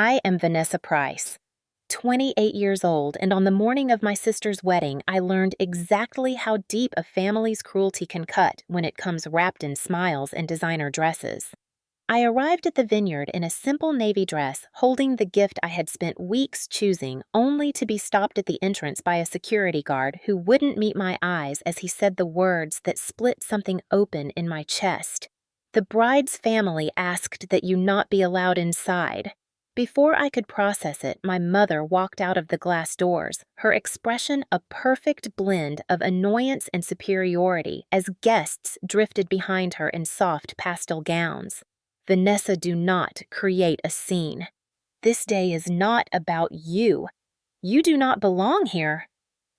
I am Vanessa Price, 28 years old, and on the morning of my sister's wedding, I learned exactly how deep a family's cruelty can cut when it comes wrapped in smiles and designer dresses. I arrived at the vineyard in a simple navy dress, holding the gift I had spent weeks choosing, only to be stopped at the entrance by a security guard who wouldn't meet my eyes as he said the words that split something open in my chest. The bride's family asked that you not be allowed inside. Before I could process it, my mother walked out of the glass doors, her expression a perfect blend of annoyance and superiority as guests drifted behind her in soft pastel gowns. Vanessa, do not create a scene. This day is not about you. You do not belong here.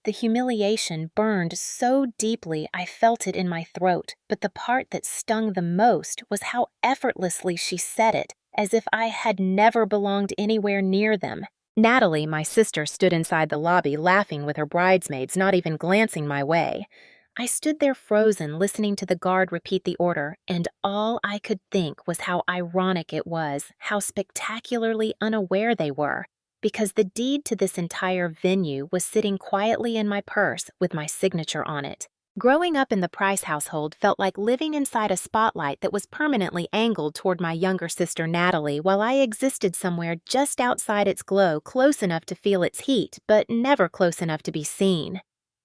The humiliation burned so deeply I felt it in my throat, but the part that stung the most was how effortlessly she said it, as if I had never belonged anywhere near them. Natalie, my sister, stood inside the lobby laughing with her bridesmaids, not even glancing my way. I stood there frozen, listening to the guard repeat the order, and all I could think was how ironic it was, how spectacularly unaware they were, because the deed to this entire venue was sitting quietly in my purse with my signature on it. Growing up in the Price household felt like living inside a spotlight that was permanently angled toward my younger sister Natalie while I existed somewhere just outside its glow, close enough to feel its heat, but never close enough to be seen.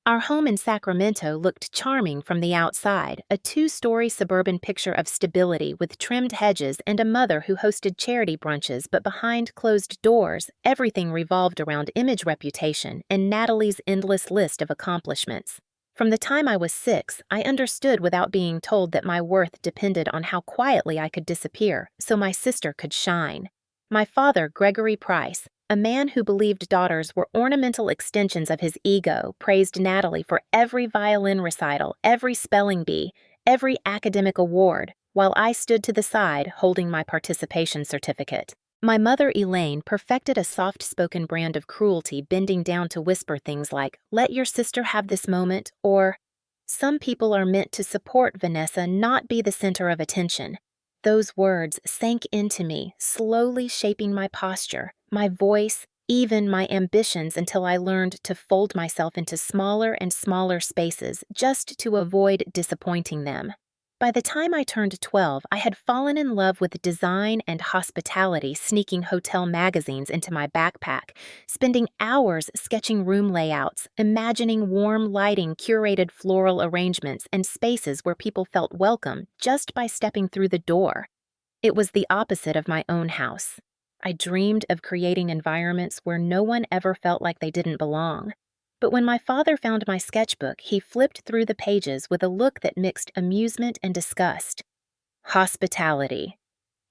Our home in Sacramento looked charming from the outside, a two-story suburban picture of stability with trimmed hedges and a mother who hosted charity brunches, but behind closed doors, everything revolved around image reputation and Natalie's endless list of accomplishments. From the time I was 6, I understood without being told that my worth depended on how quietly I could disappear, so my sister could shine. My father, Gregory Price, a man who believed daughters were ornamental extensions of his ego, praised Natalie for every violin recital, every spelling bee, every academic award, while I stood to the side holding my participation certificate. My mother, Elaine, perfected a soft-spoken brand of cruelty, bending down to whisper things like, "Let your sister have this moment," or, "Some people are meant to support Vanessa, not be the center of attention." Those words sank into me, slowly shaping my posture, my voice, even my ambitions, until I learned to fold myself into smaller and smaller spaces just to avoid disappointing them. By the time I turned 12, I had fallen in love with design and hospitality, sneaking hotel magazines into my backpack, spending hours sketching room layouts, imagining warm lighting, curated floral arrangements, and spaces where people felt welcome just by stepping through the door. It was the opposite of my own house. I dreamed of creating environments where no one ever felt like they didn't belong. But when my father found my sketchbook, he flipped through the pages with a look that mixed amusement and disgust. Hospitality.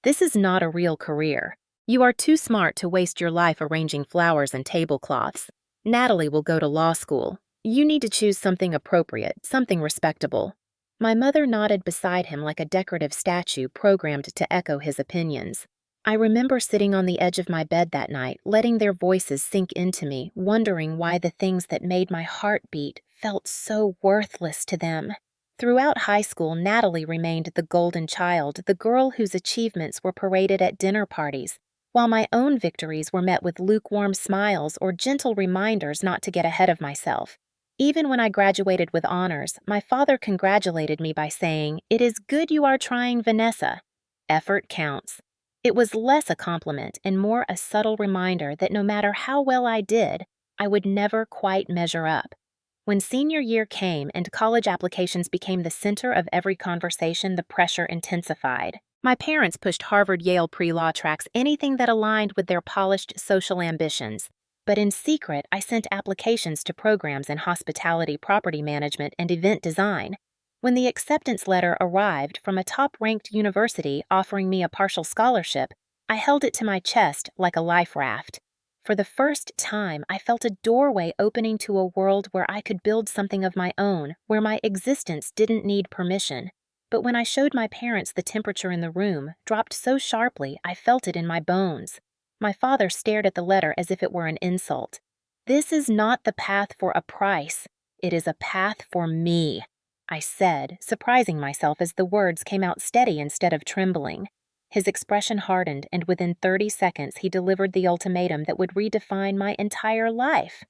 This is not a real career. You are too smart to waste your life arranging flowers and tablecloths. Natalie will go to law school. You need to choose something appropriate, something respectable. My mother nodded beside him like a decorative statue programmed to echo his opinions. I remember sitting on the edge of my bed that night, letting their voices sink into me, wondering why the things that made my heart beat felt so worthless to them. Throughout high school, Natalie remained the golden child, the girl whose achievements were paraded at dinner parties, while my own victories were met with lukewarm smiles or gentle reminders not to get ahead of myself. Even when I graduated with honors, my father congratulated me by saying, "It is good you are trying, Vanessa. Effort counts." It was less a compliment and more a subtle reminder that no matter how well I did, I would never quite measure up. When senior year came and college applications became the center of every conversation, the pressure intensified. My parents pushed Harvard-Yale pre-law tracks, anything that aligned with their polished social ambitions. But in secret, I sent applications to programs in hospitality, property management, and event design. When the acceptance letter arrived from a top-ranked university offering me a partial scholarship, I held it to my chest like a life raft. For the first time, I felt a doorway opening to a world where I could build something of my own, where my existence didn't need permission. But when I showed my parents the temperature in the room, dropped so sharply I felt it in my bones. My father stared at the letter as if it were an insult. "This is not the path for a Price. It is a path for me," I said, surprising myself as the words came out steady instead of trembling. His expression hardened, and within 30 seconds, he delivered the ultimatum that would redefine my entire life.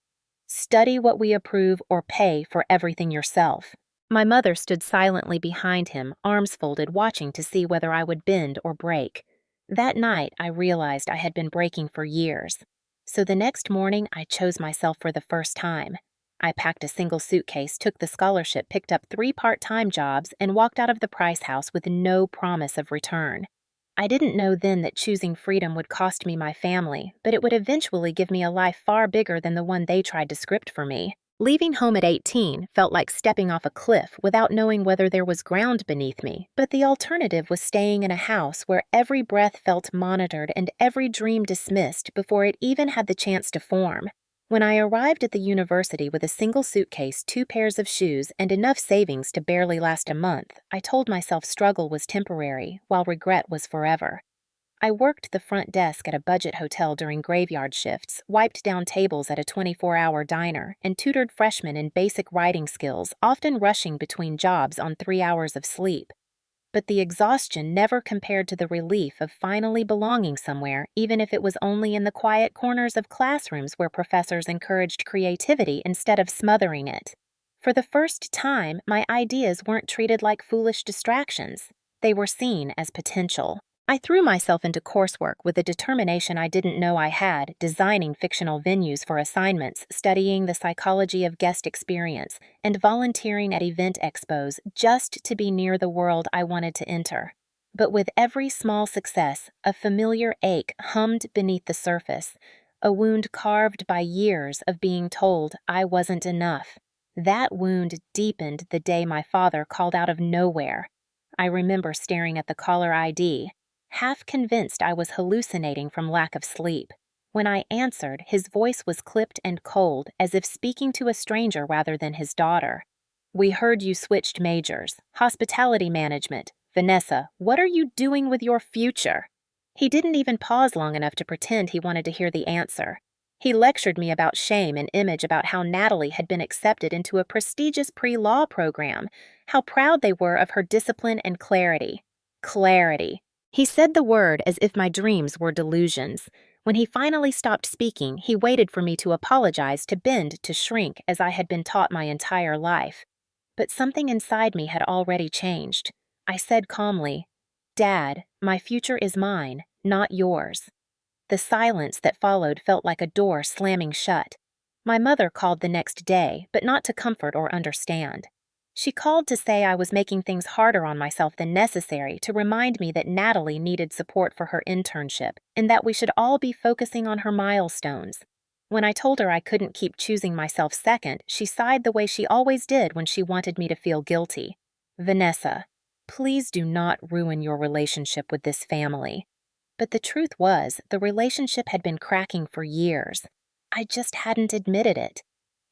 Study what we approve or pay for everything yourself. My mother stood silently behind him, arms folded, watching to see whether I would bend or break. That night, I realized I had been breaking for years. So the next morning, I chose myself for the first time. I packed a single suitcase, took the scholarship, picked up 3 part-time jobs, and walked out of the Price House with no promise of return. I didn't know then that choosing freedom would cost me my family, but it would eventually give me a life far bigger than the one they tried to script for me. Leaving home at 18 felt like stepping off a cliff without knowing whether there was ground beneath me, but the alternative was staying in a house where every breath felt monitored and every dream dismissed before it even had the chance to form. When I arrived at the university with a single suitcase, 2 pairs of shoes, and enough savings to barely last a month, I told myself struggle was temporary, while regret was forever. I worked the front desk at a budget hotel during graveyard shifts, wiped down tables at a 24-hour diner, and tutored freshmen in basic writing skills, often rushing between jobs on 3 hours of sleep. But the exhaustion never compared to the relief of finally belonging somewhere, even if it was only in the quiet corners of classrooms where professors encouraged creativity instead of smothering it. For the first time, my ideas weren't treated like foolish distractions. They were seen as potential. I threw myself into coursework with a determination I didn't know I had, designing fictional venues for assignments, studying the psychology of guest experience, and volunteering at event expos just to be near the world I wanted to enter. But with every small success, a familiar ache hummed beneath the surface, a wound carved by years of being told I wasn't enough. That wound deepened the day my father called out of nowhere. I remember staring at the caller ID, half convinced I was hallucinating from lack of sleep. When I answered, his voice was clipped and cold, as if speaking to a stranger rather than his daughter. "We heard you switched majors. Hospitality management. Vanessa, what are you doing with your future?" He didn't even pause long enough to pretend he wanted to hear the answer. He lectured me about shame and image, about how Natalie had been accepted into a prestigious pre-law program, how proud they were of her discipline and clarity. Clarity. He said the word as if my dreams were delusions. When he finally stopped speaking, he waited for me to apologize, to bend, to shrink, as I had been taught my entire life. But something inside me had already changed. I said calmly, "Dad, my future is mine, not yours." The silence that followed felt like a door slamming shut. My mother called the next day, but not to comfort or understand. She called to say I was making things harder on myself than necessary, to remind me that Natalie needed support for her internship, and that we should all be focusing on her milestones. When I told her I couldn't keep choosing myself second, she sighed the way she always did when she wanted me to feel guilty. "Vanessa, please do not ruin your relationship with this family." But the truth was, the relationship had been cracking for years. I just hadn't admitted it.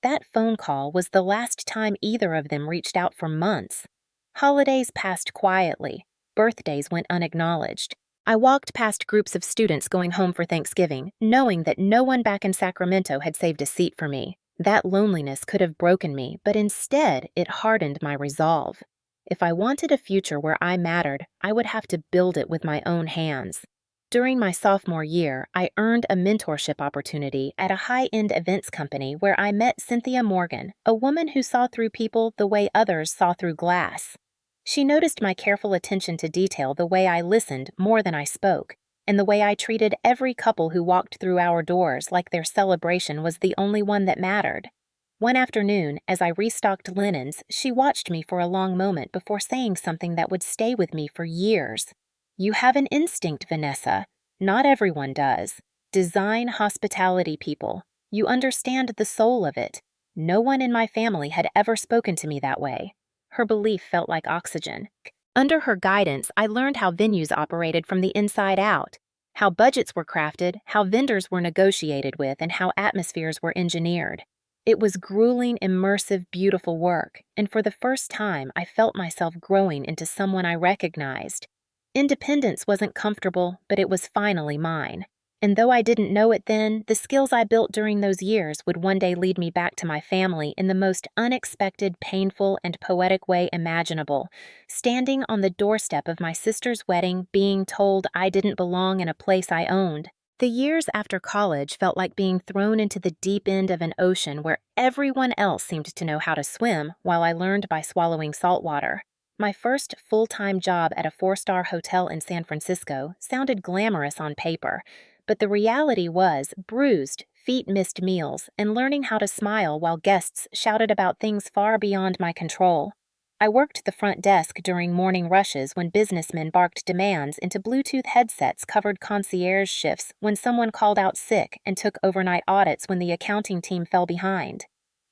That phone call was the last time either of them reached out for months. Holidays passed quietly. Birthdays went unacknowledged. I walked past groups of students going home for Thanksgiving, knowing that no one back in Sacramento had saved a seat for me. That loneliness could have broken me, but instead it hardened my resolve. If I wanted a future where I mattered, I would have to build it with my own hands. During my sophomore year, I earned a mentorship opportunity at a high-end events company where I met Cynthia Morgan, a woman who saw through people the way others saw through glass. She noticed my careful attention to detail, the way I listened more than I spoke, and the way I treated every couple who walked through our doors like their celebration was the only one that mattered. One afternoon, as I restocked linens, she watched me for a long moment before saying something that would stay with me for years. "You have an instinct, Vanessa. Not everyone does. Design hospitality people. You understand the soul of it. No one in my family had ever spoken to me that way." Her belief felt like oxygen. Under her guidance, I learned how venues operated from the inside out, how budgets were crafted, how vendors were negotiated with, and how atmospheres were engineered. It was grueling, immersive, beautiful work, and for the first time, I felt myself growing into someone I recognized. Independence wasn't comfortable, but it was finally mine. And though I didn't know it then, the skills I built during those years would one day lead me back to my family in the most unexpected, painful, and poetic way imaginable. Standing on the doorstep of my sister's wedding, being told I didn't belong in a place I owned. The years after college felt like being thrown into the deep end of an ocean where everyone else seemed to know how to swim while I learned by swallowing salt water. My first full-time job at a four-star hotel in San Francisco sounded glamorous on paper, but the reality was bruised, feet-missed meals, and learning how to smile while guests shouted about things far beyond my control. I worked the front desk during morning rushes when businessmen barked demands into Bluetooth headsets covered concierge shifts when someone called out sick and took overnight audits when the accounting team fell behind.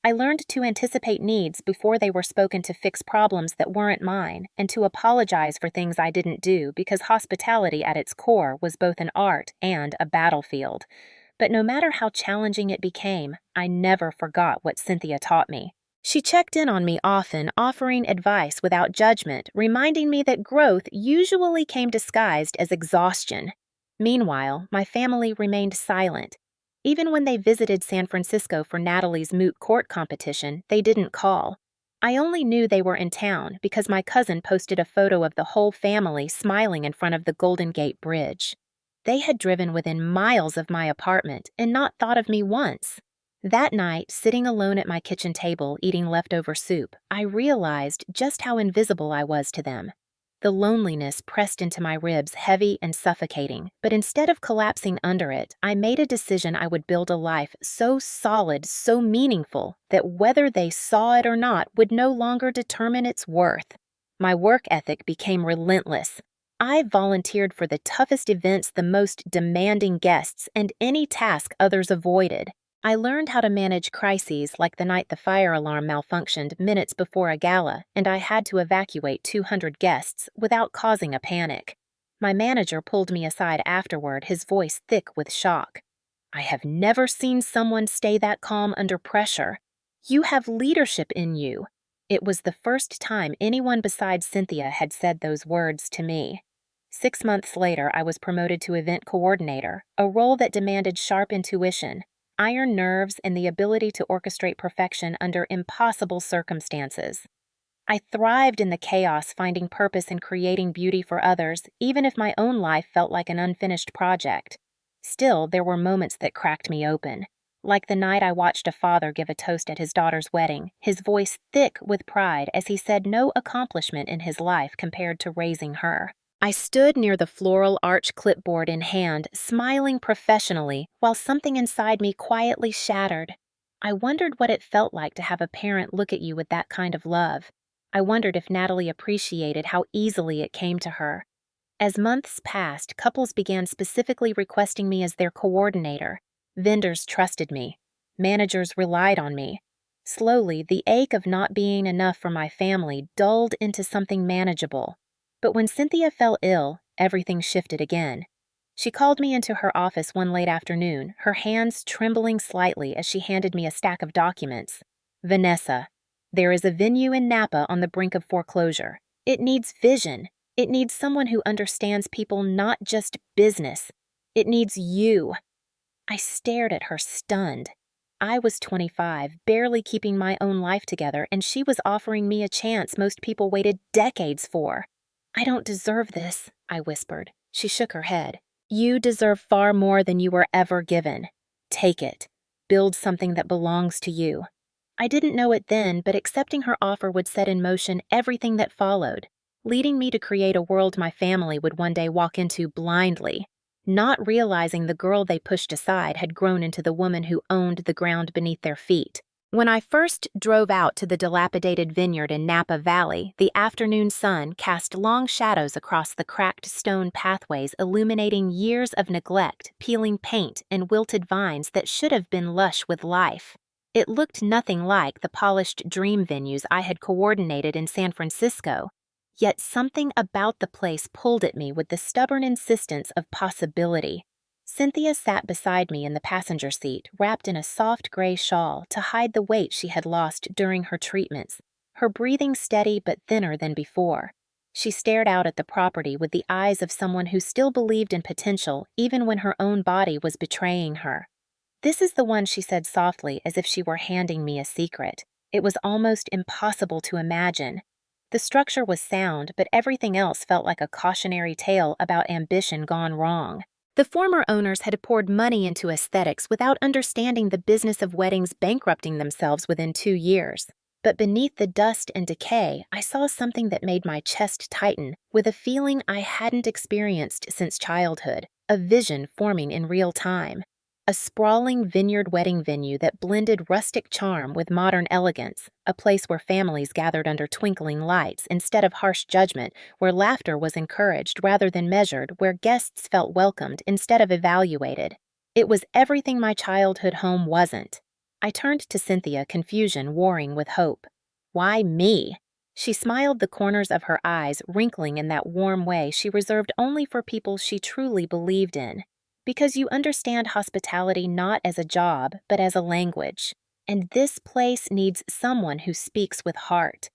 I learned to anticipate needs before they were spoken to fix problems that weren't mine and to apologize for things I didn't do because hospitality at its core was both an art and a battlefield. But no matter how challenging it became, I never forgot what Cynthia taught me. She checked in on me often, offering advice without judgment, reminding me that growth usually came disguised as exhaustion. Meanwhile, my family remained silent. Even when they visited San Francisco for Natalie's moot court competition, they didn't call. I only knew they were in town because my cousin posted a photo of the whole family smiling in front of the Golden Gate Bridge. They had driven within miles of my apartment and not thought of me once. That night, sitting alone at my kitchen table eating leftover soup, I realized just how invisible I was to them. The loneliness pressed into my ribs heavy and suffocating, but instead of collapsing under it, I made a decision I would build a life so solid, so meaningful, that whether they saw it or not would no longer determine its worth. My work ethic became relentless. I volunteered for the toughest events, the most demanding guests, and any task others avoided. I learned how to manage crises like the night the fire alarm malfunctioned minutes before a gala and I had to evacuate 200 guests without causing a panic. My manager pulled me aside afterward, his voice thick with shock. "I have never seen someone stay that calm under pressure. You have leadership in you." It was the first time anyone besides Cynthia had said those words to me. 6 months later, I was promoted to event coordinator, a role that demanded sharp intuition, iron nerves, and the ability to orchestrate perfection under impossible circumstances. I thrived in the chaos, finding purpose in creating beauty for others, even if my own life felt like an unfinished project. Still, there were moments that cracked me open. Like the night I watched a father give a toast at his daughter's wedding, his voice thick with pride as he said no accomplishment in his life compared to raising her. I stood near the floral arch clipboard in hand, smiling professionally, while something inside me quietly shattered. I wondered what it felt like to have a parent look at you with that kind of love. I wondered if Natalie appreciated how easily it came to her. As months passed, couples began specifically requesting me as their coordinator. Vendors trusted me. Managers relied on me. Slowly, the ache of not being enough for my family dulled into something manageable. But when Cynthia fell ill, everything shifted again. She called me into her office one late afternoon, her hands trembling slightly as she handed me a stack of documents. "Vanessa, there is a venue in Napa on the brink of foreclosure. It needs vision. It needs someone who understands people, not just business. It needs you." I stared at her, stunned. I was 25, barely keeping my own life together, and she was offering me a chance most people waited decades for. "I don't deserve this," I whispered. She shook her head. "You deserve far more than you were ever given. Take it. Build something that belongs to you." I didn't know it then, but accepting her offer would set in motion everything that followed, leading me to create a world my family would one day walk into blindly, not realizing the girl they pushed aside had grown into the woman who owned the ground beneath their feet. When I first drove out to the dilapidated vineyard in Napa Valley, the afternoon sun cast long shadows across the cracked stone pathways, illuminating years of neglect, peeling paint, and wilted vines that should have been lush with life. It looked nothing like the polished dream venues I had coordinated in San Francisco, yet something about the place pulled at me with the stubborn insistence of possibility. Cynthia sat beside me in the passenger seat, wrapped in a soft gray shawl to hide the weight she had lost during her treatments, her breathing steady but thinner than before. She stared out at the property with the eyes of someone who still believed in potential even when her own body was betraying her. "This is the one," she said softly, as if she were handing me a secret. It was almost impossible to imagine. The structure was sound, but everything else felt like a cautionary tale about ambition gone wrong. The former owners had poured money into aesthetics without understanding the business of weddings bankrupting themselves within 2 years. But beneath the dust and decay, I saw something that made my chest tighten, with a feeling I hadn't experienced since childhood, a vision forming in real time. A sprawling vineyard wedding venue that blended rustic charm with modern elegance, a place where families gathered under twinkling lights instead of harsh judgment, where laughter was encouraged rather than measured, where guests felt welcomed instead of evaluated. It was everything my childhood home wasn't. I turned to Cynthia, confusion warring with hope. "Why me?" She smiled, the corners of her eyes wrinkling in that warm way she reserved only for people she truly believed in. "Because you understand hospitality not as a job, but as a language. And this place needs someone who speaks with heart."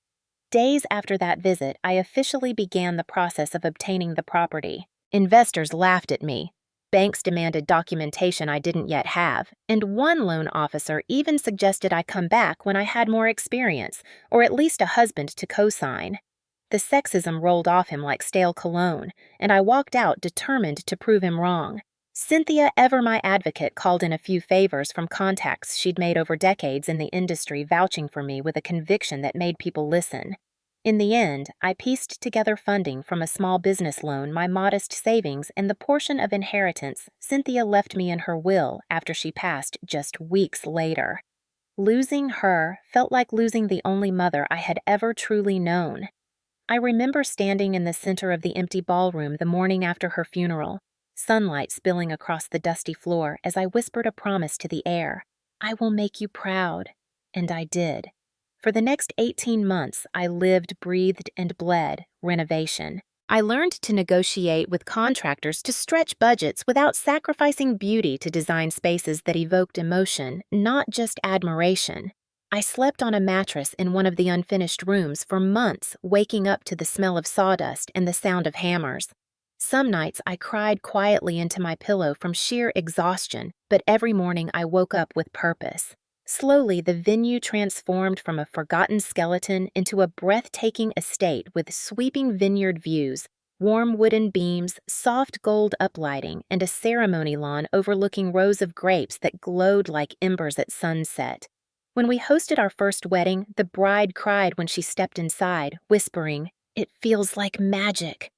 Days after that visit, I officially began the process of obtaining the property. Investors laughed at me. Banks demanded documentation I didn't yet have, and one loan officer even suggested I come back when I had more experience, or at least a husband to co-sign. The sexism rolled off him like stale cologne, and I walked out determined to prove him wrong. Cynthia, ever my advocate, called in a few favors from contacts she'd made over decades in the industry, vouching for me with a conviction that made people listen. In the end, I pieced together funding from a small business loan, my modest savings, and the portion of inheritance Cynthia left me in her will after she passed just weeks later. Losing her felt like losing the only mother I had ever truly known. I remember standing in the center of the empty ballroom the morning after her funeral, sunlight spilling across the dusty floor as I whispered a promise to the air. "I will make you proud." And I did. For the next 18 months, I lived, breathed, and bled renovation. I learned to negotiate with contractors to stretch budgets without sacrificing beauty to design spaces that evoked emotion, not just admiration. I slept on a mattress in one of the unfinished rooms for months, waking up to the smell of sawdust and the sound of hammers. Some nights I cried quietly into my pillow from sheer exhaustion, but every morning I woke up with purpose. Slowly, the venue transformed from a forgotten skeleton into a breathtaking estate with sweeping vineyard views, warm wooden beams, soft gold uplighting, and a ceremony lawn overlooking rows of grapes that glowed like embers at sunset. When we hosted our first wedding, the bride cried when she stepped inside, whispering, "It feels like magic."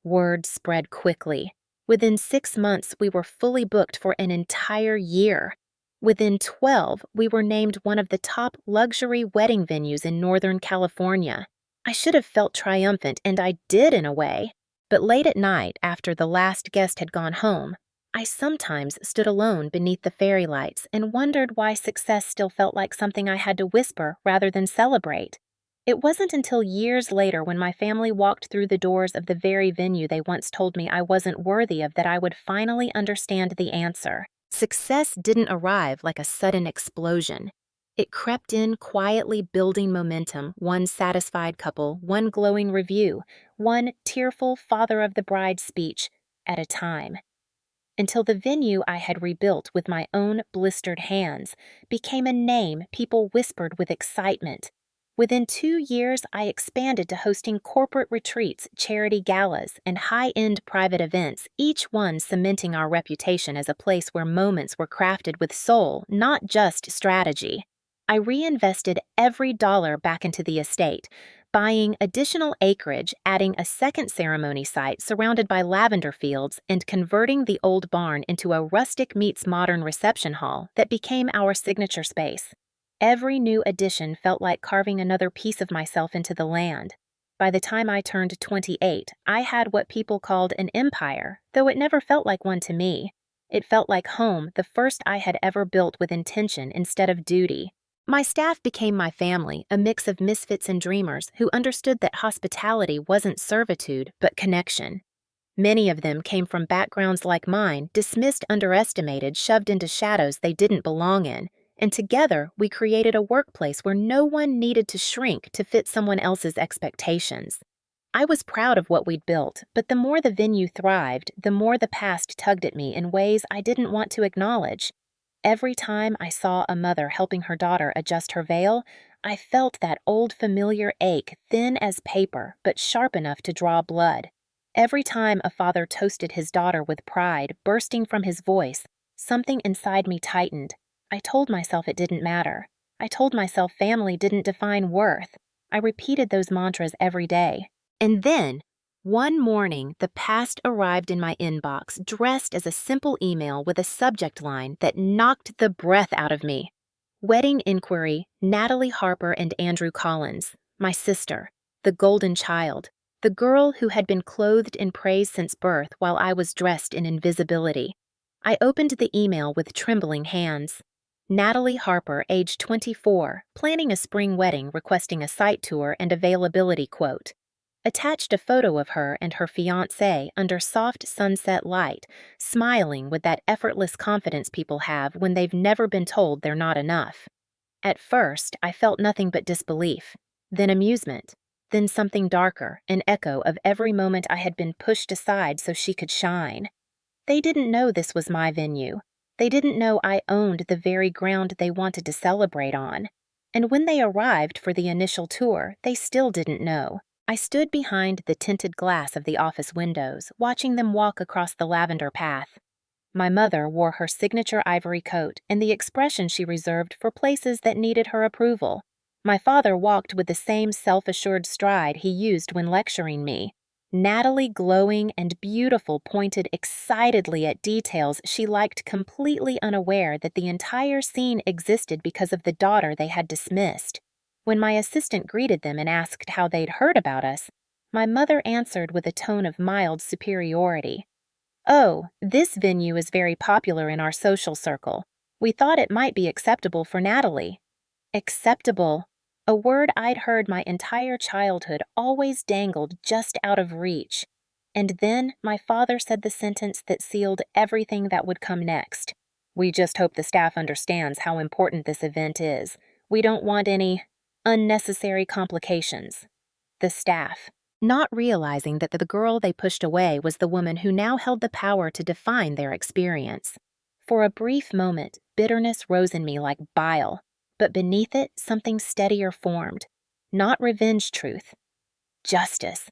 Word spread quickly. Within 6 months, we were fully booked for an entire year. Within 12, we were named one of the top luxury wedding venues in Northern California. I should have felt triumphant, and I did in a way. But late at night, after the last guest had gone home, I sometimes stood alone beneath the fairy lights and wondered why success still felt like something I had to whisper rather than celebrate. It wasn't until years later, when my family walked through the doors of the very venue they once told me I wasn't worthy of, that I would finally understand the answer. Success didn't arrive like a sudden explosion. It crept in quietly, building momentum, one satisfied couple, one glowing review, one tearful father of the bride speech at a time. Until the venue I had rebuilt with my own blistered hands became a name people whispered with excitement. Within 2 years, I expanded to hosting corporate retreats, charity galas, and high-end private events, each one cementing our reputation as a place where moments were crafted with soul, not just strategy. I reinvested every dollar back into the estate, buying additional acreage, adding a second ceremony site surrounded by lavender fields, and converting the old barn into a rustic meets modern reception hall that became our signature space. Every new addition felt like carving another piece of myself into the land. By the time I turned 28, I had what people called an empire, though it never felt like one to me. It felt like home, the first I had ever built with intention instead of duty. My staff became my family, a mix of misfits and dreamers who understood that hospitality wasn't servitude, but connection. Many of them came from backgrounds like mine, dismissed, underestimated, shoved into shadows they didn't belong in. And together, we created a workplace where no one needed to shrink to fit someone else's expectations. I was proud of what we'd built, but the more the venue thrived, the more the past tugged at me in ways I didn't want to acknowledge. Every time I saw a mother helping her daughter adjust her veil, I felt that old familiar ache, thin as paper, but sharp enough to draw blood. Every time a father toasted his daughter with pride bursting from his voice, something inside me tightened. I told myself it didn't matter. I told myself family didn't define worth. I repeated those mantras every day. And then, one morning, the past arrived in my inbox dressed as a simple email with a subject line that knocked the breath out of me. Wedding inquiry, Natalie Harper and Andrew Collins, my sister, the golden child, the girl who had been clothed in praise since birth while I was dressed in invisibility. I opened the email with trembling hands. Natalie Harper, age 24, planning a spring wedding, requesting a site tour and availability quote. Attached a photo of her and her fiancé under soft sunset light, smiling with that effortless confidence people have when they've never been told they're not enough. At first, I felt nothing but disbelief, then amusement, then something darker, an echo of every moment I had been pushed aside so she could shine. They didn't know this was my venue. They didn't know I owned the very ground they wanted to celebrate on. And when they arrived for the initial tour, they still didn't know. I stood behind the tinted glass of the office windows, watching them walk across the lavender path. My mother wore her signature ivory coat and the expression she reserved for places that needed her approval. My father walked with the same self-assured stride he used when lecturing me. Natalie, glowing and beautiful, pointed excitedly at details she liked, completely unaware that the entire scene existed because of the daughter they had dismissed. When my assistant greeted them and asked how they'd heard about us, my mother answered with a tone of mild superiority. "Oh, this venue is very popular in our social circle. We thought it might be acceptable for Natalie." Acceptable. A word I'd heard my entire childhood always dangled just out of reach. And then my father said the sentence that sealed everything that would come next. "We just hope the staff understands how important this event is. We don't want any unnecessary complications." The staff. Not realizing that the girl they pushed away was the woman who now held the power to define their experience. For a brief moment, bitterness rose in me like bile, but beneath it, something steadier formed. Not revenge truth. Justice.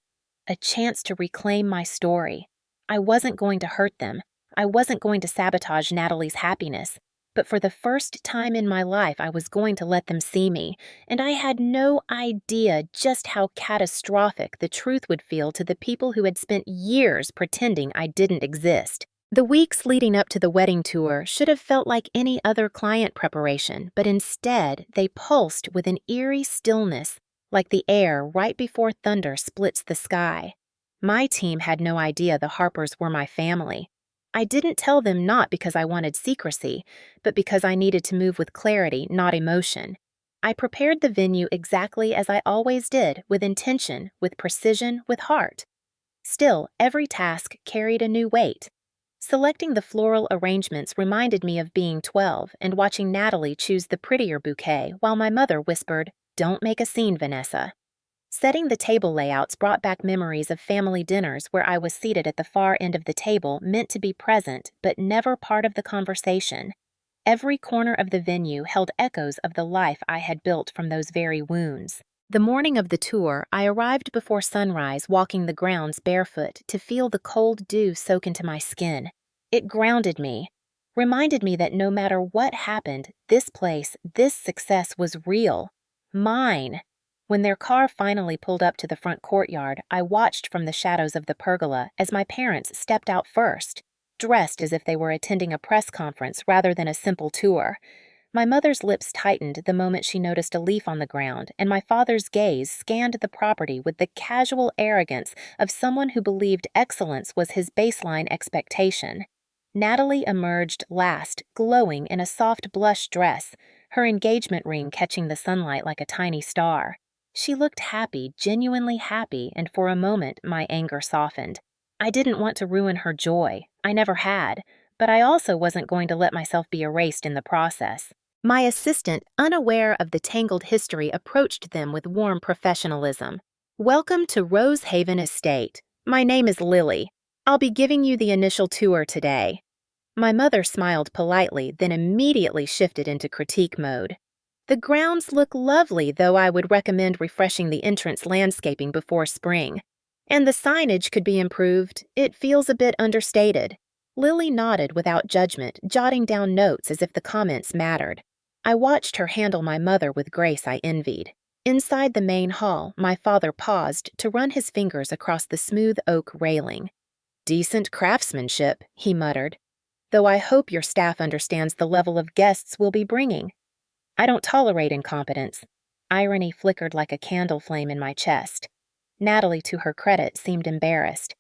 A chance to reclaim my story. I wasn't going to hurt them. I wasn't going to sabotage Natalie's happiness. But for the first time in my life, I was going to let them see me, and I had no idea just how catastrophic the truth would feel to the people who had spent years pretending I didn't exist. The weeks leading up to the wedding tour should have felt like any other client preparation, but instead, they pulsed with an eerie stillness, like the air right before thunder splits the sky. My team had no idea the Harpers were my family. I didn't tell them not because I wanted secrecy, but because I needed to move with clarity, not emotion. I prepared the venue exactly as I always did, with intention, with precision, with heart. Still, every task carried a new weight. Selecting the floral arrangements reminded me of being 12 and watching Natalie choose the prettier bouquet while my mother whispered, "Don't make a scene, Vanessa." Setting the table layouts brought back memories of family dinners where I was seated at the far end of the table, meant to be present, but never part of the conversation. Every corner of the venue held echoes of the life I had built from those very wounds. The morning of the tour, I arrived before sunrise, walking the grounds barefoot to feel the cold dew soak into my skin. It grounded me, reminded me that no matter what happened, this place, this success was real. Mine. When their car finally pulled up to the front courtyard, I watched from the shadows of the pergola as my parents stepped out first, dressed as if they were attending a press conference rather than a simple tour. My mother's lips tightened the moment she noticed a leaf on the ground, and my father's gaze scanned the property with the casual arrogance of someone who believed excellence was his baseline expectation. Natalie emerged last, glowing in a soft blush dress, her engagement ring catching the sunlight like a tiny star. She looked happy, genuinely happy, and for a moment my anger softened. I didn't want to ruin her joy. I never had, but I also wasn't going to let myself be erased in the process. My assistant, unaware of the tangled history, approached them with warm professionalism. Welcome to Rose Haven Estate. My name is Lily. I'll be giving you the initial tour today. My mother smiled politely, then immediately shifted into critique mode. The grounds look lovely, though I would recommend refreshing the entrance landscaping before spring. And the signage could be improved. It feels a bit understated. Lily nodded without judgment, jotting down notes as if the comments mattered. I watched her handle my mother with grace I envied. Inside the main hall, my father paused to run his fingers across the smooth oak railing. "Decent craftsmanship," he muttered. "Though I hope your staff understands the level of guests we'll be bringing. I don't tolerate incompetence." Irony flickered like a candle flame in my chest. Natalie, to her credit, seemed embarrassed.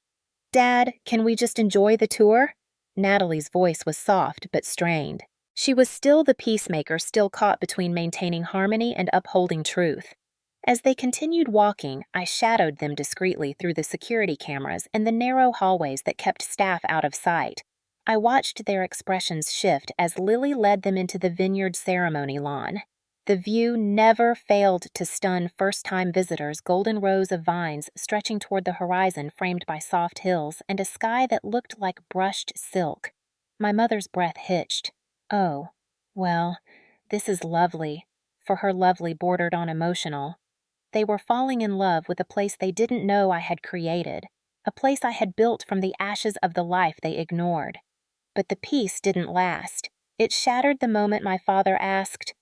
"Dad, can we just enjoy the tour?" Natalie's voice was soft but strained. She was still the peacemaker, still caught between maintaining harmony and upholding truth. As they continued walking, I shadowed them discreetly through the security cameras and the narrow hallways that kept staff out of sight. I watched their expressions shift as Lily led them into the vineyard ceremony lawn. The view never failed to stun first-time visitors, golden rows of vines stretching toward the horizon framed by soft hills and a sky that looked like brushed silk. My mother's breath hitched. Oh, well, this is lovely, for her lovely bordered on emotional. They were falling in love with a place they didn't know I had created, a place I had built from the ashes of the life they ignored. But the peace didn't last. It shattered the moment my father asked,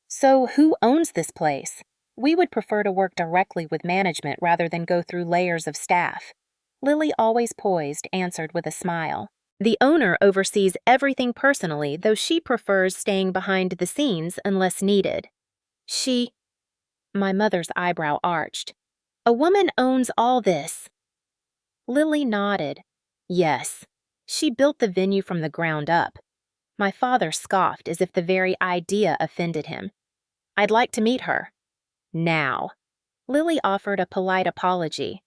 "So who owns this place? We would prefer to work directly with management rather than go through layers of staff." Lily, always poised, answered with a smile. "The owner oversees everything personally, though she prefers staying behind the scenes unless needed." She... My mother's eyebrow arched. "A woman owns all this." Lily nodded. "Yes. She built the venue from the ground up." My father scoffed as if the very idea offended him. "I'd like to meet her." "Now." Lily offered a polite apology.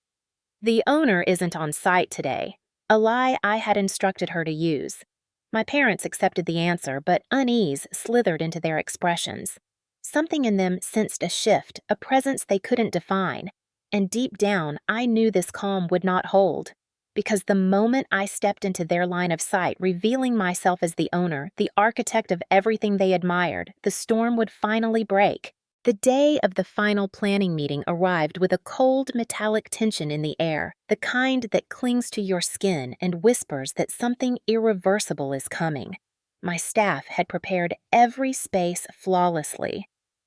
"The owner isn't on site today," a lie I had instructed her to use. My parents accepted the answer, but unease slithered into their expressions. Something in them sensed a shift, a presence they couldn't define, and deep down I knew this calm would not hold. Because the moment I stepped into their line of sight, revealing myself as the owner, the architect of everything they admired, the storm would finally break. The day of the final planning meeting arrived with a cold, metallic tension in the air, the kind that clings to your skin and whispers that something irreversible is coming. My staff had prepared every space flawlessly.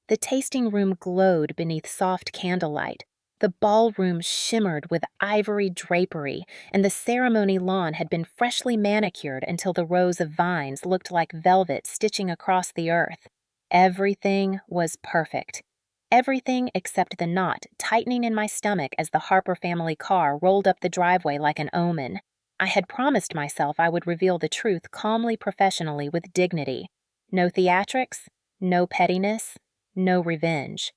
The tasting room glowed beneath soft candlelight. The ballroom shimmered with ivory drapery, and the ceremony lawn had been freshly manicured until the rows of vines looked like velvet stitching across the earth. Everything was perfect. Everything except the knot tightening in my stomach as the Harper family car rolled up the driveway like an omen. I had promised myself I would reveal the truth calmly, professionally, with dignity. No theatrics, no pettiness, no revenge.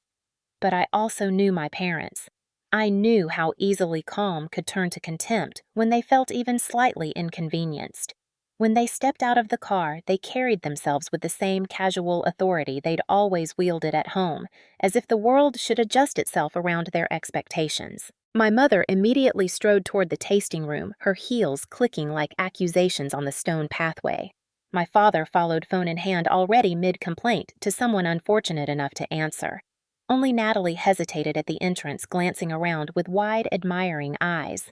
But I also knew my parents. I knew how easily calm could turn to contempt when they felt even slightly inconvenienced. When they stepped out of the car, they carried themselves with the same casual authority they'd always wielded at home, as if the world should adjust itself around their expectations. My mother immediately strode toward the tasting room, her heels clicking like accusations on the stone pathway. My father followed, phone in hand, already mid-complaint, to someone unfortunate enough to answer. Only Natalie hesitated at the entrance, glancing around with wide, admiring eyes.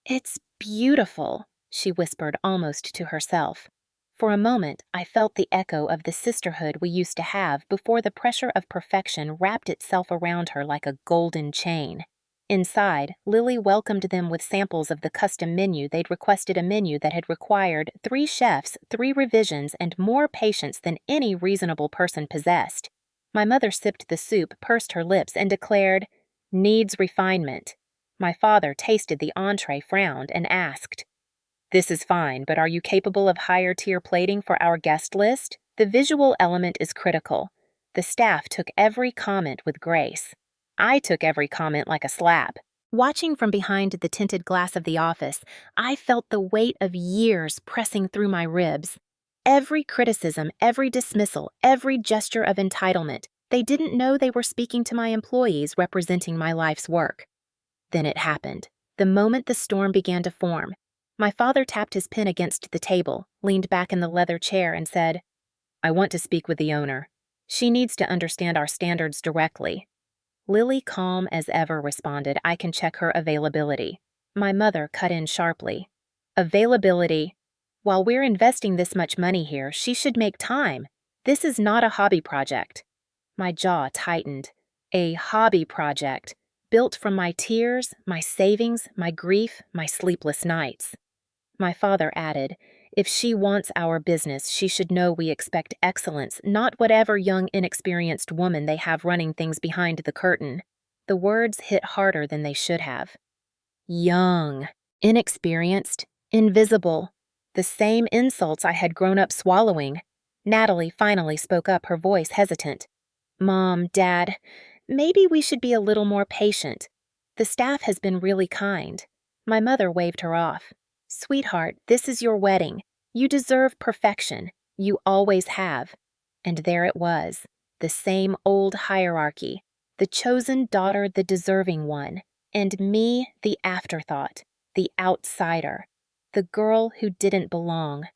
"It's beautiful," she whispered almost to herself. For a moment, I felt the echo of the sisterhood we used to have before the pressure of perfection wrapped itself around her like a golden chain. Inside, Lily welcomed them with samples of the custom menu. They'd requested, a menu that had required 3 chefs, 3 revisions, and more patience than any reasonable person possessed. My mother sipped the soup, pursed her lips, and declared, "Needs refinement." My father tasted the entree, frowned, and asked, "This is fine, but are you capable of higher-tier plating for our guest list? The visual element is critical." The staff took every comment with grace. I took every comment like a slap. Watching from behind the tinted glass of the office, I felt the weight of years pressing through my ribs. Every criticism, every dismissal, every gesture of entitlement. They didn't know they were speaking to my employees representing my life's work. Then it happened. The moment the storm began to form, my father tapped his pen against the table, leaned back in the leather chair, and said, "I want to speak with the owner. She needs to understand our standards directly." Lily, calm as ever, responded, "I can check her availability." My mother cut in sharply. "Availability? While we're investing this much money here, she should make time. This is not a hobby project." My jaw tightened. A hobby project, built from my tears, my savings, my grief, my sleepless nights. My father added, "If she wants our business, she should know we expect excellence, not whatever young, inexperienced woman they have running things behind the curtain." The words hit harder than they should have. Young, inexperienced, invisible. The same insults I had grown up swallowing. Natalie finally spoke up, her voice hesitant. "Mom, Dad, maybe we should be a little more patient. The staff has been really kind." My mother waved her off. "Sweetheart, this is your wedding. You deserve perfection. You always have." And there it was, the same old hierarchy. The chosen daughter, the deserving one, and me, the afterthought, the outsider, the girl who didn't belong.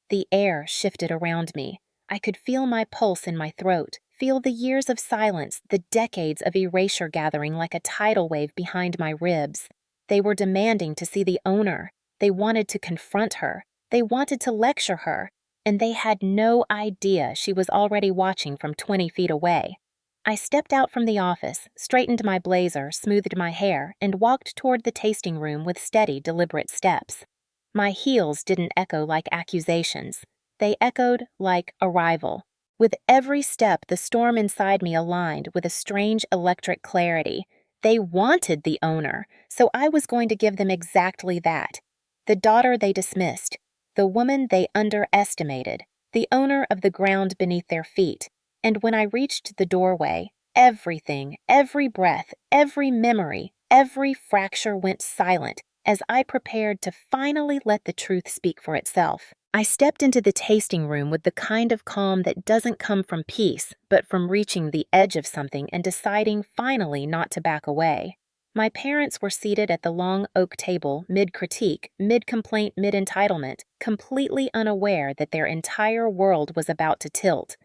The air shifted around me. I could feel my pulse in my throat, feel the years of silence, the decades of erasure gathering like a tidal wave behind my ribs. They were demanding to see the owner. They wanted to confront her. They wanted to lecture her. And they had no idea she was already watching from 20 feet away. I stepped out from the office, straightened my blazer, smoothed my hair, and walked toward the tasting room with steady, deliberate steps. My heels didn't echo like accusations. They echoed like arrival. With every step, the storm inside me aligned with a strange electric clarity. They wanted the owner, so I was going to give them exactly that. The daughter they dismissed, the woman they underestimated, the owner of the ground beneath their feet. And when I reached the doorway, everything, every breath, every memory, every fracture went silent as I prepared to finally let the truth speak for itself. I stepped into the tasting room with the kind of calm that doesn't come from peace, but from reaching the edge of something and deciding finally not to back away. My parents were seated at the long oak table, mid-critique, mid-complaint, mid-entitlement, completely unaware that their entire world was about to tilt.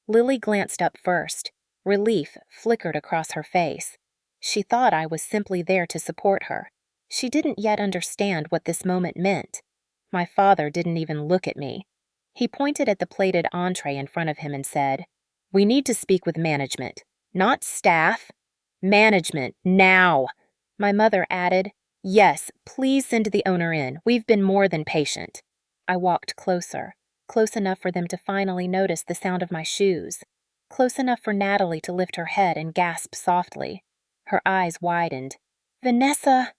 Lily glanced up first. Relief flickered across her face. She thought I was simply there to support her. She didn't yet understand what this moment meant. My father didn't even look at me. He pointed at the plated entree in front of him and said, "We need to speak with management. Not staff. Management, now." My mother added, "Yes, please send the owner in. We've been more than patient." I walked closer, close enough for them to finally notice the sound of my shoes, close enough for Natalie to lift her head and gasp softly. Her eyes widened. "Vanessa!"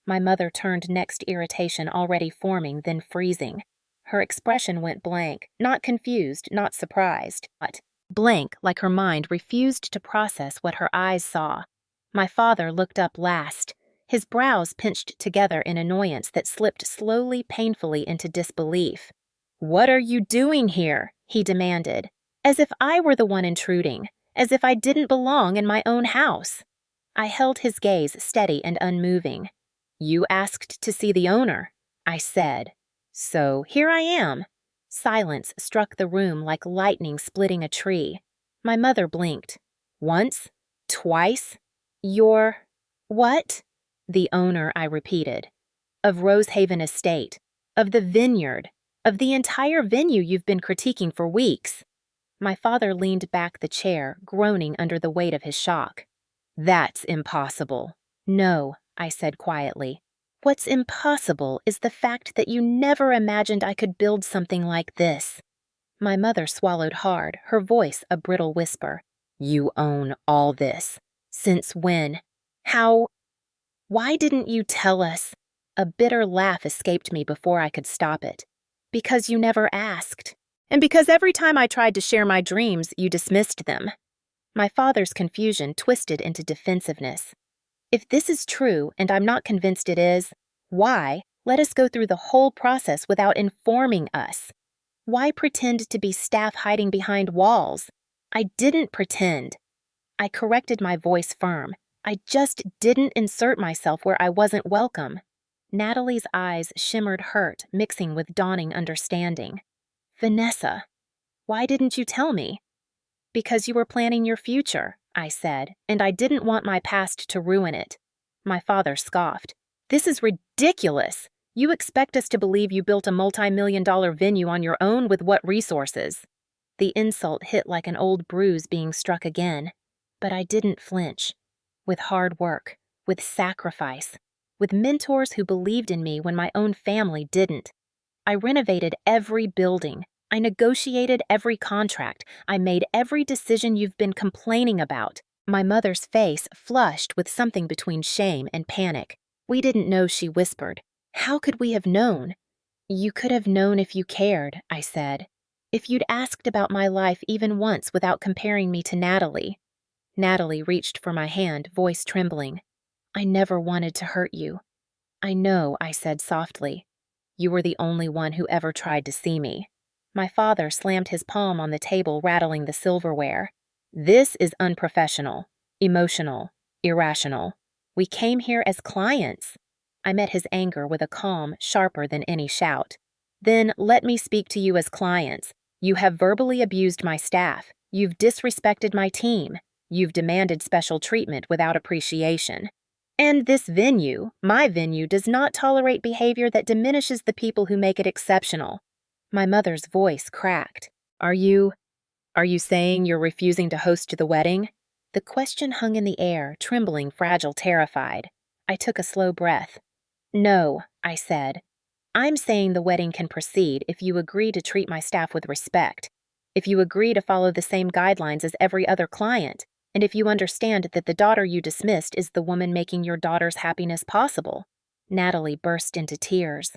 My mother turned next, irritation already forming, then freezing. Her expression went blank, not confused, not surprised, but blank, like her mind refused to process what her eyes saw. My father looked up last, his brows pinched together in annoyance that slipped slowly, painfully into disbelief. "What are you doing here?" he demanded, as if I were the one intruding, as if I didn't belong in my own house. I held his gaze steady and unmoving. "You asked to see the owner," I said. "So here I am." Silence struck the room like lightning splitting a tree. My mother blinked. "Once? Twice? You're... what?" "The owner," I repeated. "Of Rosehaven Estate. Of the vineyard. Of the entire venue you've been critiquing for weeks." My father leaned back the chair, groaning under the weight of his shock. "That's impossible." "No," I said quietly. "What's impossible is the fact that you never imagined I could build something like this." My mother swallowed hard, her voice a brittle whisper. "You own all this. Since when? How? Why didn't you tell us?" A bitter laugh escaped me before I could stop it. "Because you never asked. And because every time I tried to share my dreams, you dismissed them." My father's confusion twisted into defensiveness. "If this is true, and I'm not convinced it is, why let us go through the whole process without informing us? Why pretend to be staff hiding behind walls? I didn't pretend." I corrected my voice firm. I just didn't insert myself where I wasn't welcome. Natalie's eyes shimmered hurt, mixing with dawning understanding. Vanessa, why didn't you tell me? Because you were planning your future, I said, and I didn't want my past to ruin it. My father scoffed. This is ridiculous. You expect us to believe you built a multi-million-dollar venue on your own with what resources? The insult hit like an old bruise being struck again. But I didn't flinch. With hard work, with sacrifice, with mentors who believed in me when my own family didn't. I renovated every building. I negotiated every contract. I made every decision you've been complaining about. My mother's face flushed with something between shame and panic. We didn't know, she whispered. How could we have known? You could have known if you cared, I said. If you'd asked about my life even once without comparing me to Natalie. Natalie reached for my hand, voice trembling. I never wanted to hurt you. I know, I said softly. You were the only one who ever tried to see me. My father slammed his palm on the table, rattling the silverware. This is unprofessional, emotional, irrational. We came here as clients. I met his anger with a calm sharper than any shout. Then let me speak to you as clients. You have verbally abused my staff. You've disrespected my team. You've demanded special treatment without appreciation. And this venue, my venue, does not tolerate behavior that diminishes the people who make it exceptional. My mother's voice cracked. Are you saying you're refusing to host the wedding? The question hung in the air, trembling, fragile, terrified. I took a slow breath. No, I said. I'm saying the wedding can proceed if you agree to treat my staff with respect, if you agree to follow the same guidelines as every other client, and if you understand that the daughter you dismissed is the woman making your daughter's happiness possible. Natalie burst into tears.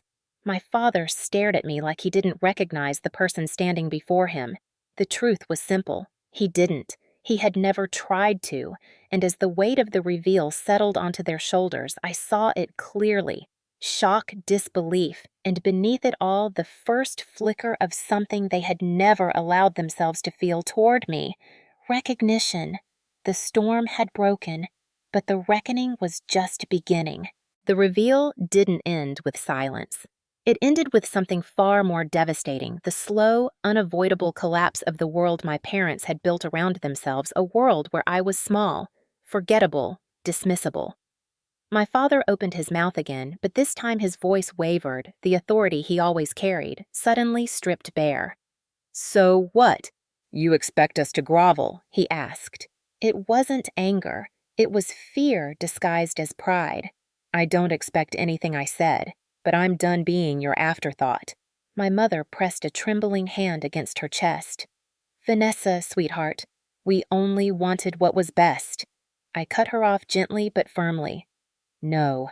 My father stared at me like he didn't recognize the person standing before him. The truth was simple. He didn't. He had never tried to, and as the weight of the reveal settled onto their shoulders, I saw it clearly. Shock, disbelief, and beneath it all, the first flicker of something they had never allowed themselves to feel toward me. Recognition. The storm had broken, but the reckoning was just beginning. The reveal didn't end with silence. It ended with something far more devastating, the slow, unavoidable collapse of the world my parents had built around themselves, a world where I was small, forgettable, dismissible. My father opened his mouth again, but this time his voice wavered, the authority he always carried, suddenly stripped bare. So what? You expect us to grovel? He asked. It wasn't anger. It was fear disguised as pride. I don't expect anything, I said, but I'm done being your afterthought. My mother pressed a trembling hand against her chest. Vanessa, sweetheart, we only wanted what was best. I cut her off gently but firmly. No,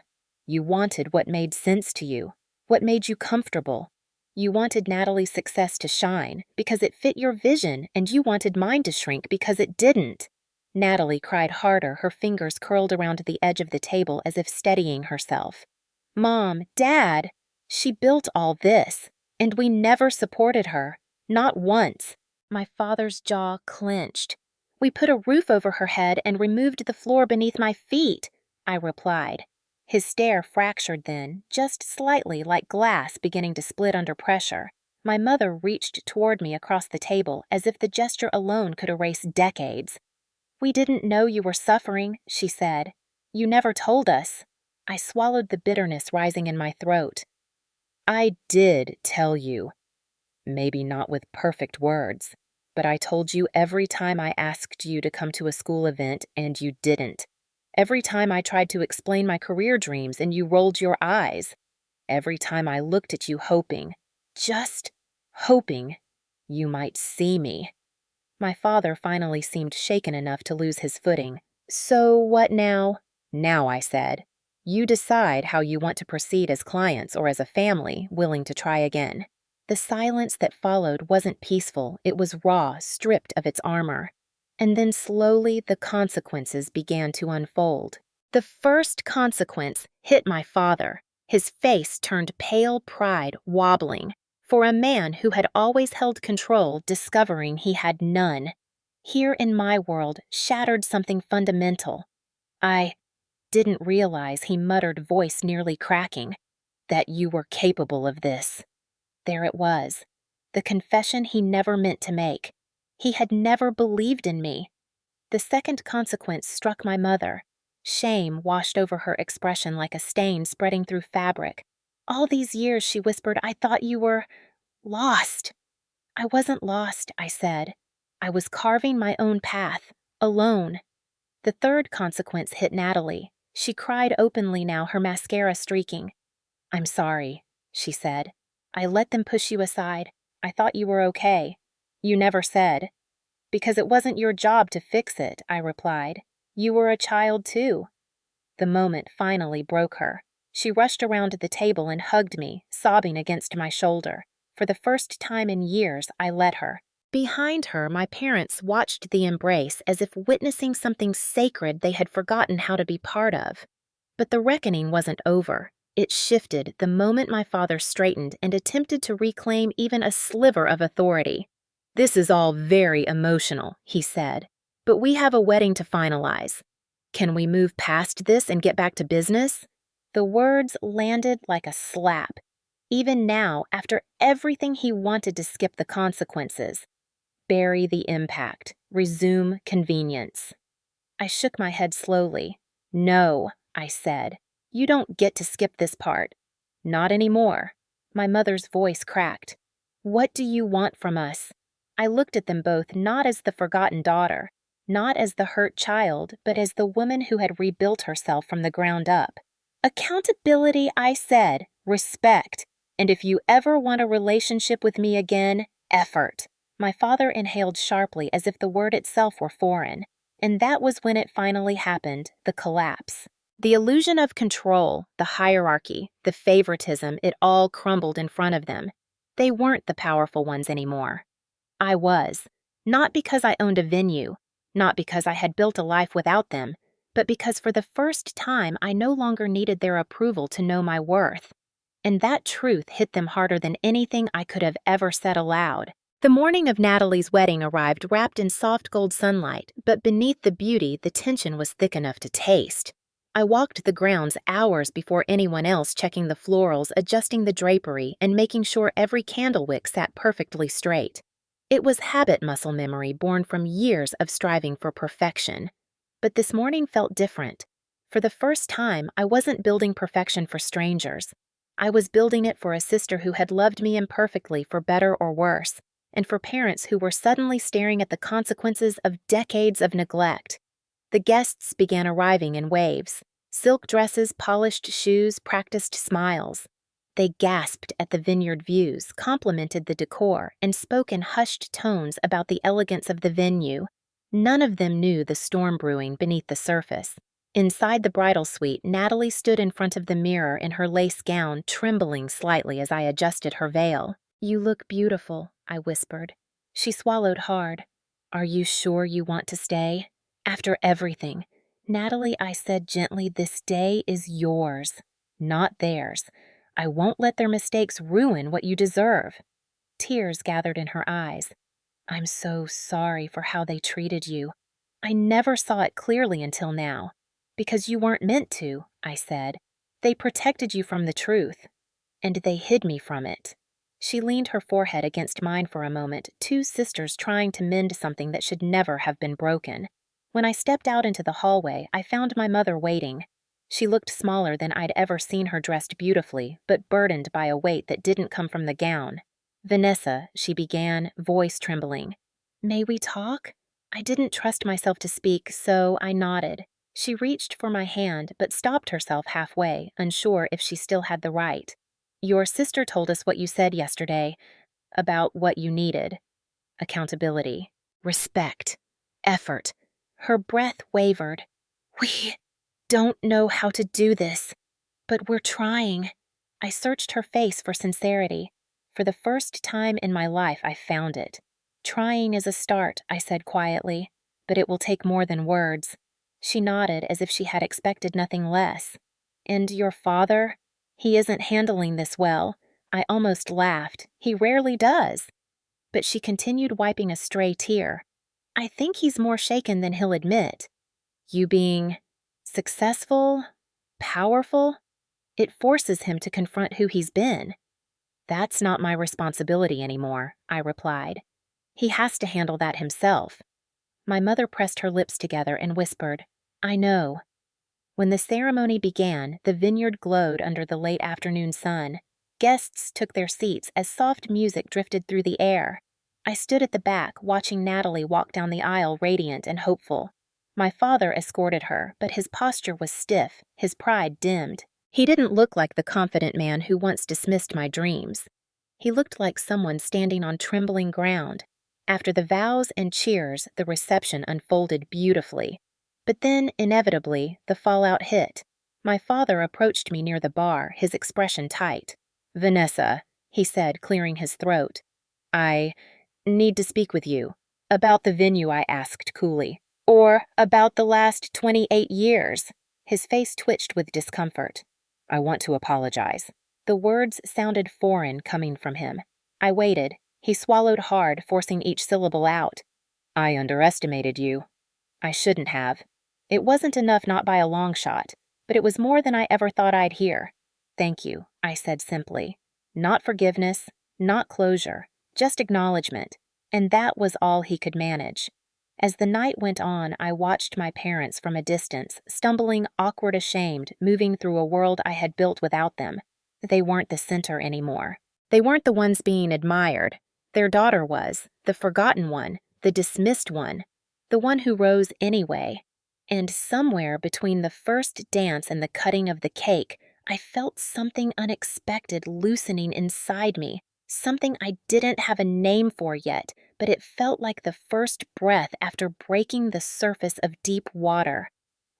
you wanted what made sense to you, what made you comfortable. You wanted Natalie's success to shine because it fit your vision, and you wanted mine to shrink because it didn't. Natalie cried harder, her fingers curled around the edge of the table as if steadying herself. Mom, Dad, she built all this, and we never supported her, not once. My father's jaw clenched. We put a roof over her head and removed the floor beneath my feet, I replied. His stare fractured then, just slightly like glass beginning to split under pressure. My mother reached toward me across the table as if the gesture alone could erase decades. We didn't know you were suffering, she said. You never told us. I swallowed the bitterness rising in my throat. I did tell you. Maybe not with perfect words, but I told you every time I asked you to come to a school event and you didn't. Every time I tried to explain my career dreams and you rolled your eyes. Every time I looked at you hoping, just hoping, you might see me. My father finally seemed shaken enough to lose his footing. So what now? Now, I said. You decide how you want to proceed as clients or as a family willing to try again. The silence that followed wasn't peaceful. It was raw, stripped of its armor. And then slowly the consequences began to unfold. The first consequence hit my father. His face turned pale, pride wobbling. For a man who had always held control, discovering he had none. Here in my world shattered something fundamental. I didn't realize, he muttered, voice nearly cracking, that you were capable of this. There it was. The confession he never meant to make. He had never believed in me. The second consequence struck my mother. Shame washed over her expression like a stain spreading through fabric. All these years, she whispered, I thought you were lost. I wasn't lost, I said. I was carving my own path, alone. The third consequence hit Natalie. She cried openly now, her mascara streaking. I'm sorry, she said. I let them push you aside. I thought you were okay. You never said. Because it wasn't your job to fix it, I replied. You were a child too. The moment finally broke her. She rushed around the table and hugged me, sobbing against my shoulder. For the first time in years, I let her. Behind her, my parents watched the embrace as if witnessing something sacred they had forgotten how to be part of. But the reckoning wasn't over. It shifted the moment my father straightened and attempted to reclaim even a sliver of authority. This is all very emotional, he said, but we have a wedding to finalize. Can we move past this and get back to business? The words landed like a slap. Even now, after everything he wanted to skip the consequences. Bury the impact. Resume convenience. I shook my head slowly. No, I said. You don't get to skip this part. Not anymore. My mother's voice cracked. What do you want from us? I looked at them both not as the forgotten daughter, not as the hurt child, but as the woman who had rebuilt herself from the ground up. Accountability, I said. Respect. And if you ever want a relationship with me again, effort. My father inhaled sharply as if the word itself were foreign. And that was when it finally happened, the collapse. The illusion of control, the hierarchy, the favoritism, it all crumbled in front of them. They weren't the powerful ones anymore. I was. Not because I owned a venue, not because I had built a life without them, but because for the first time I no longer needed their approval to know my worth. And that truth hit them harder than anything I could have ever said aloud. The morning of Natalie's wedding arrived wrapped in soft gold sunlight, but beneath the beauty, the tension was thick enough to taste. I walked the grounds hours before anyone else, checking the florals, adjusting the drapery, and making sure every candle wick sat perfectly straight. It was habit muscle memory born from years of striving for perfection. But this morning felt different. For the first time, I wasn't building perfection for strangers. I was building it for a sister who had loved me imperfectly for better or worse, and for parents who were suddenly staring at the consequences of decades of neglect. The guests began arriving in waves. Silk dresses, polished shoes, practiced smiles. They gasped at the vineyard views, complimented the decor, and spoke in hushed tones about the elegance of the venue. None of them knew the storm brewing beneath the surface. Inside the bridal suite, Natalie stood in front of the mirror in her lace gown, trembling slightly as I adjusted her veil. You look beautiful, I whispered. She swallowed hard. Are you sure you want to stay? After everything. Natalie, I said gently, this day is yours, not theirs. I won't let their mistakes ruin what you deserve. Tears gathered in her eyes. I'm so sorry for how they treated you. I never saw it clearly until now. Because you weren't meant to, I said. They protected you from the truth. And they hid me from it. She leaned her forehead against mine for a moment, two sisters trying to mend something that should never have been broken. When I stepped out into the hallway, I found my mother waiting. She looked smaller than I'd ever seen her, dressed beautifully, but burdened by a weight that didn't come from the gown. Vanessa, she began, voice trembling. May we talk? I didn't trust myself to speak, so I nodded. She reached for my hand, but stopped herself halfway, unsure if she still had the right. Your sister told us what you said yesterday, about what you needed. Accountability. Respect. Effort. Her breath wavered. We don't know how to do this, but we're trying. I searched her face for sincerity. For the first time in my life, I found it. Trying is a start, I said quietly, but it will take more than words. She nodded as if she had expected nothing less. And your father? He isn't handling this well. I almost laughed. He rarely does. But she continued, wiping a stray tear. I think he's more shaken than he'll admit. You being Successful? Powerful? It forces him to confront who he's been. That's not my responsibility anymore, I replied. He has to handle that himself. My mother pressed her lips together and whispered, I know. When the ceremony began, the vineyard glowed under the late afternoon sun. Guests took their seats as soft music drifted through the air. I stood at the back, watching Natalie walk down the aisle radiant and hopeful. My father escorted her, but his posture was stiff, his pride dimmed. He didn't look like the confident man who once dismissed my dreams. He looked like someone standing on trembling ground. After the vows and cheers, the reception unfolded beautifully. But then, inevitably, the fallout hit. My father approached me near the bar, his expression tight. Vanessa, he said, clearing his throat. I need to speak with you. About the venue, I asked coolly. Or about the last 28 years. His face twitched with discomfort. I want to apologize. The words sounded foreign coming from him. I waited. He swallowed hard, forcing each syllable out. I underestimated you. I shouldn't have. It wasn't enough, not by a long shot, but it was more than I ever thought I'd hear. Thank you, I said simply. Not forgiveness, not closure, just acknowledgement, and that was all he could manage. As the night went on, I watched my parents from a distance, stumbling, awkward, ashamed, moving through a world I had built without them. They weren't the center anymore. They weren't the ones being admired. Their daughter was, the forgotten one, the dismissed one, the one who rose anyway. And somewhere between the first dance and the cutting of the cake, I felt something unexpected loosening inside me, something I didn't have a name for yet, but it felt like the first breath after breaking the surface of deep water.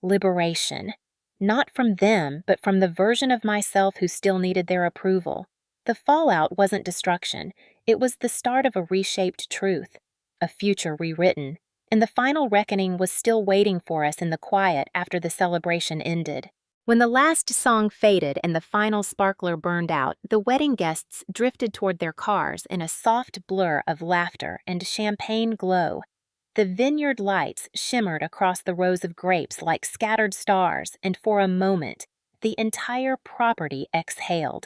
Liberation. Not from them, but from the version of myself who still needed their approval. The fallout wasn't destruction. It was the start of a reshaped truth, a future rewritten, and the final reckoning was still waiting for us in the quiet after the celebration ended. When the last song faded and the final sparkler burned out, the wedding guests drifted toward their cars in a soft blur of laughter and champagne glow. The vineyard lights shimmered across the rows of grapes like scattered stars, and for a moment, the entire property exhaled.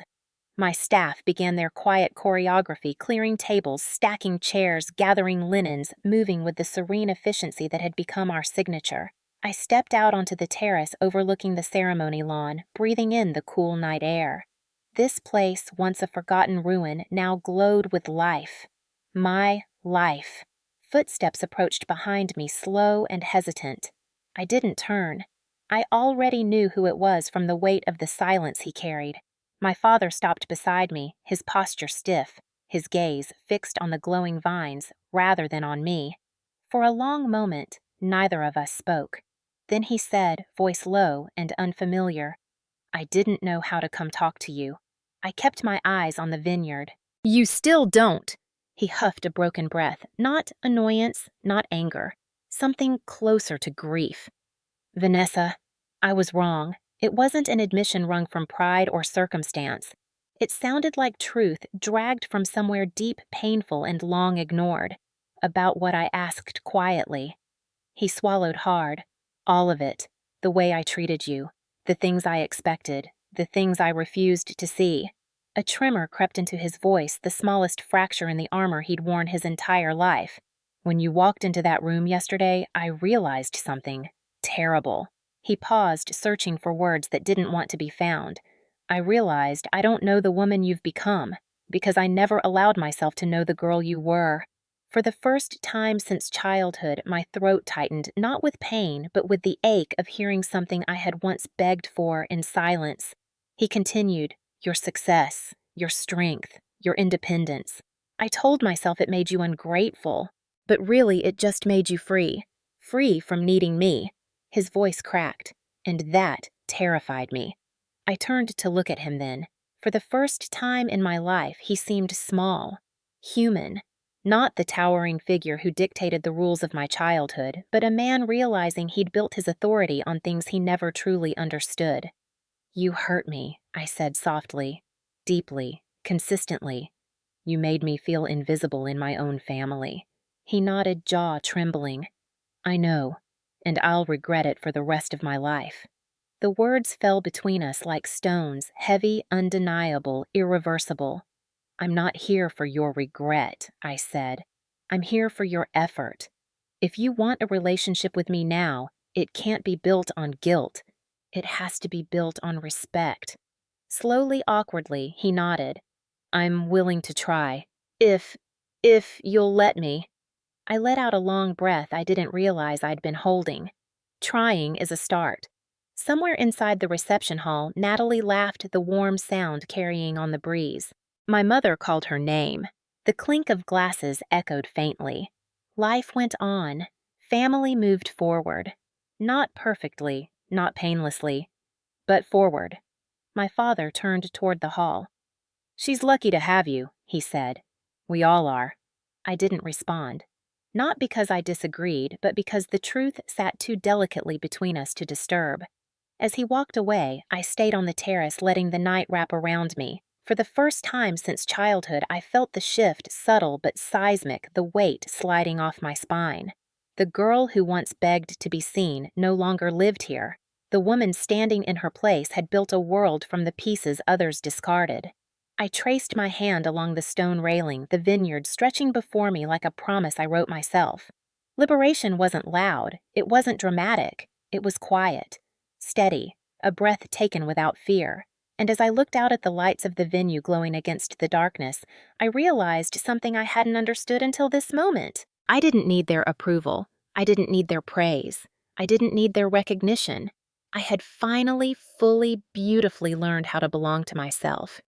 My staff began their quiet choreography, clearing tables, stacking chairs, gathering linens, moving with the serene efficiency that had become our signature. I stepped out onto the terrace overlooking the ceremony lawn, breathing in the cool night air. This place, once a forgotten ruin, now glowed with life. My life. Footsteps approached behind me, slow and hesitant. I didn't turn. I already knew who it was from the weight of the silence he carried. My father stopped beside me, his posture stiff, his gaze fixed on the glowing vines rather than on me. For a long moment, neither of us spoke. Then he said, voice low and unfamiliar, I didn't know how to come talk to you. I kept my eyes on the vineyard. You still don't. He huffed a broken breath, not annoyance, not anger, something closer to grief. Vanessa, I was wrong. It wasn't an admission wrung from pride or circumstance. It sounded like truth dragged from somewhere deep, painful, and long ignored, about what I asked quietly. He swallowed hard. All of it. The way I treated you. The things I expected. The things I refused to see. A tremor crept into his voice, the smallest fracture in the armor he'd worn his entire life. When you walked into that room yesterday, I realized something terrible. He paused, searching for words that didn't want to be found. I realized I don't know the woman you've become, because I never allowed myself to know the girl you were. For the first time since childhood, my throat tightened, not with pain, but with the ache of hearing something I had once begged for in silence. He continued, your success, your strength, your independence. I told myself it made you ungrateful, but really it just made you free. Free from needing me. His voice cracked, and that terrified me. I turned to look at him then. For the first time in my life, he seemed small, human. Not the towering figure who dictated the rules of my childhood, but a man realizing he'd built his authority on things he never truly understood. You hurt me, I said softly, deeply, consistently. You made me feel invisible in my own family. He nodded, jaw trembling. I know, and I'll regret it for the rest of my life. The words fell between us like stones, heavy, undeniable, irreversible. "I'm not here for your regret," I said. "I'm here for your effort. If you want a relationship with me now, it can't be built on guilt. It has to be built on respect." Slowly, awkwardly, he nodded. "I'm willing to try. If you'll let me." I let out a long breath I didn't realize I'd been holding. Trying is a start. Somewhere inside the reception hall, Natalie laughed, the warm sound carrying on the breeze. My mother called her name. The clink of glasses echoed faintly. Life went on. Family moved forward. Not perfectly, not painlessly, but forward. My father turned toward the hall. "She's lucky to have you," he said. "We all are." I didn't respond. Not because I disagreed, but because the truth sat too delicately between us to disturb. As he walked away, I stayed on the terrace, letting the night wrap around me. For the first time since childhood, I felt the shift, subtle but seismic, the weight sliding off my spine. The girl who once begged to be seen no longer lived here. The woman standing in her place had built a world from the pieces others discarded. I traced my hand along the stone railing, the vineyard stretching before me like a promise I wrote myself. Liberation wasn't loud, it wasn't dramatic, it was quiet, steady, a breath taken without fear. And as I looked out at the lights of the venue glowing against the darkness, I realized something I hadn't understood until this moment. I didn't need their approval. I didn't need their praise. I didn't need their recognition. I had finally, fully, beautifully learned how to belong to myself.